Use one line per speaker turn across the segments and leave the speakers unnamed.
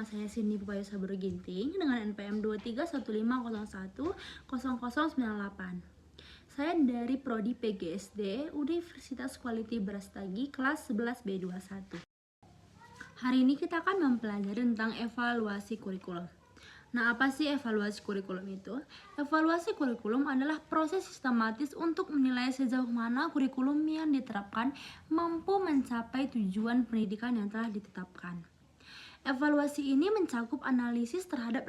Nama saya Cindy Pupayo Saburu Ginting dengan NPM 231511000098. Saya dari Prodi PGSD Universitas Quality Brastagi kelas 11B21. Hari ini kita akan mempelajari tentang evaluasi kurikulum. Nah, apa sih evaluasi kurikulum itu? Evaluasi kurikulum adalah proses sistematis untuk menilai sejauh mana kurikulum yang diterapkan mampu mencapai tujuan pendidikan yang telah ditetapkan. Evaluasi ini mencakup analisis terhadap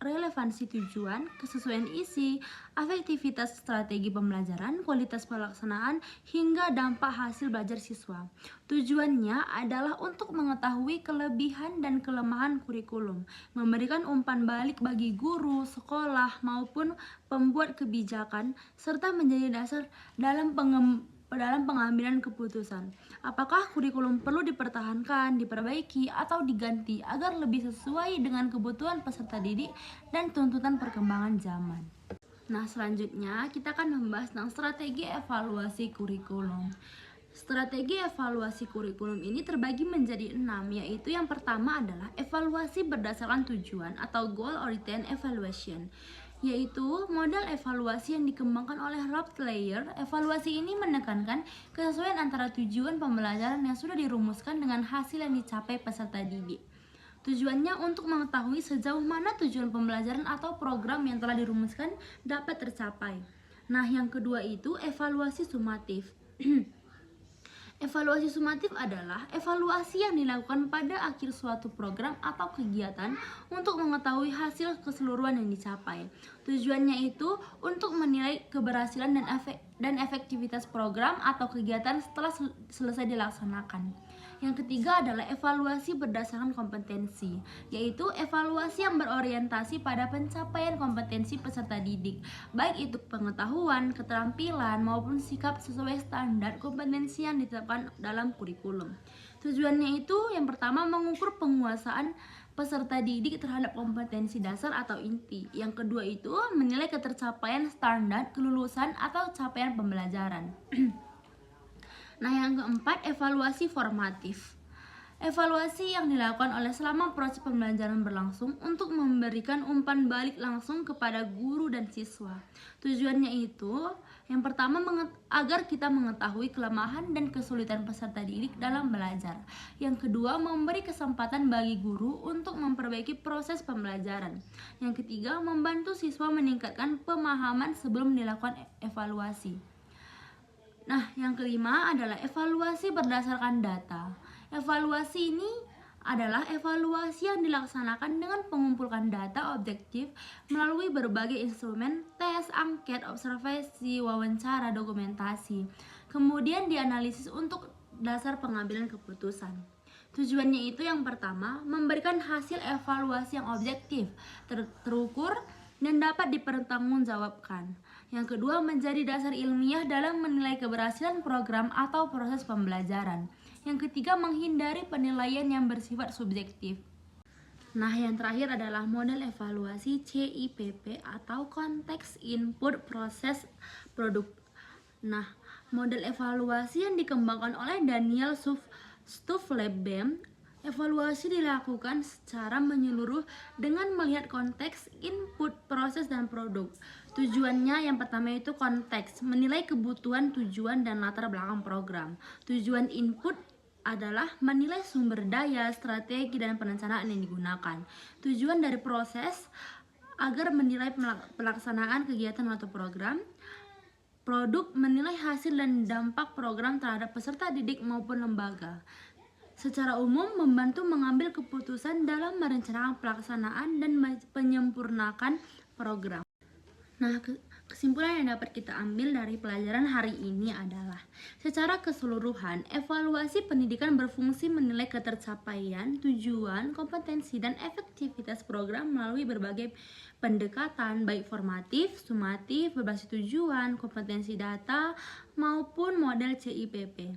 relevansi tujuan, kesesuaian isi, efektivitas strategi pembelajaran, kualitas pelaksanaan, hingga dampak hasil belajar siswa. Tujuannya adalah untuk mengetahui kelebihan dan kelemahan kurikulum, memberikan umpan balik bagi guru, sekolah, maupun pembuat kebijakan, serta menjadi dasar dalam pengambilan keputusan. Apakah kurikulum perlu dipertahankan, diperbaiki, atau diganti agar lebih sesuai dengan kebutuhan peserta didik dan tuntutan perkembangan zaman. Nah, selanjutnya kita akan membahas tentang strategi evaluasi kurikulum. Strategi evaluasi kurikulum ini terbagi menjadi 6, yaitu yang pertama adalah evaluasi berdasarkan tujuan atau goal oriented evaluation, yaitu model evaluasi yang dikembangkan oleh Rothleyer. Evaluasi ini menekankan kesesuaian antara tujuan pembelajaran yang sudah dirumuskan dengan hasil yang dicapai peserta didik. Tujuannya untuk mengetahui sejauh mana tujuan pembelajaran atau program yang telah dirumuskan dapat tercapai. Nah, yang kedua itu evaluasi sumatif. Evaluasi sumatif adalah evaluasi yang dilakukan pada akhir suatu program atau kegiatan untuk mengetahui hasil keseluruhan yang dicapai. Tujuannya itu untuk menilai keberhasilan dan efektivitas program atau kegiatan setelah selesai dilaksanakan. Yang ketiga adalah evaluasi berdasarkan kompetensi, yaitu evaluasi yang berorientasi pada pencapaian kompetensi peserta didik, baik itu pengetahuan, keterampilan, maupun sikap sesuai standar kompetensi yang ditetapkan dalam kurikulum. Tujuannya itu yang pertama mengukur penguasaan peserta didik terhadap kompetensi dasar atau inti. Yang kedua itu menilai ketercapaian standar kelulusan atau capaian pembelajaran. Nah, yang keempat, evaluasi formatif. Evaluasi yang dilakukan oleh selama proses pembelajaran berlangsung untuk memberikan umpan balik langsung kepada guru dan siswa. Tujuannya itu yang pertama agar kita mengetahui kelemahan dan kesulitan peserta didik dalam belajar. Yang kedua, memberi kesempatan bagi guru untuk memperbaiki proses pembelajaran. Yang ketiga, membantu siswa meningkatkan pemahaman sebelum dilakukan evaluasi. Nah, yang kelima adalah evaluasi berdasarkan data. Evaluasi ini adalah evaluasi yang dilaksanakan dengan mengumpulkan data objektif melalui berbagai instrumen, tes, angket, observasi, wawancara, dokumentasi. Kemudian dianalisis untuk dasar pengambilan keputusan. Tujuannya itu yang pertama, memberikan hasil evaluasi yang objektif, terukur, dan dapat dipertanggungjawabkan. Yang kedua, menjadi dasar ilmiah dalam menilai keberhasilan program atau proses pembelajaran. Yang ketiga, menghindari penilaian yang bersifat subjektif. Nah, yang terakhir adalah model evaluasi CIPP atau Context Input Process Product. Nah, model evaluasi yang dikembangkan oleh Daniel Stuflebem. Evaluasi dilakukan secara menyeluruh dengan melihat konteks, input, proses, dan produk. Tujuannya yang pertama itu konteks, menilai kebutuhan, tujuan, dan latar belakang program. Tujuan input adalah menilai sumber daya, strategi, dan perencanaan yang digunakan. Tujuan dari proses agar menilai pelaksanaan kegiatan atau program. Produk menilai hasil dan dampak program terhadap peserta didik maupun lembaga. Secara umum membantu mengambil keputusan dalam merencanakan pelaksanaan dan menyempurnakan program. Nah, kesimpulan yang dapat kita ambil dari pelajaran hari ini adalah secara keseluruhan, evaluasi pendidikan berfungsi menilai ketercapaian, tujuan, kompetensi, dan efektivitas program melalui berbagai pendekatan baik formatif, sumatif, berbasis tujuan, kompetensi data, maupun model CIPP.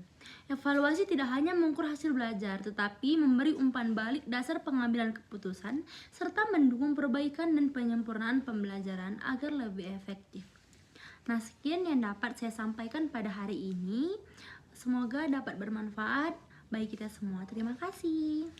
Evaluasi tidak hanya mengukur hasil belajar, tetapi memberi umpan balik dasar pengambilan keputusan, serta mendukung perbaikan dan penyempurnaan pembelajaran agar lebih efektif. Nah, sekian yang dapat saya sampaikan pada hari ini. Semoga dapat bermanfaat bagi kita semua. Terima kasih.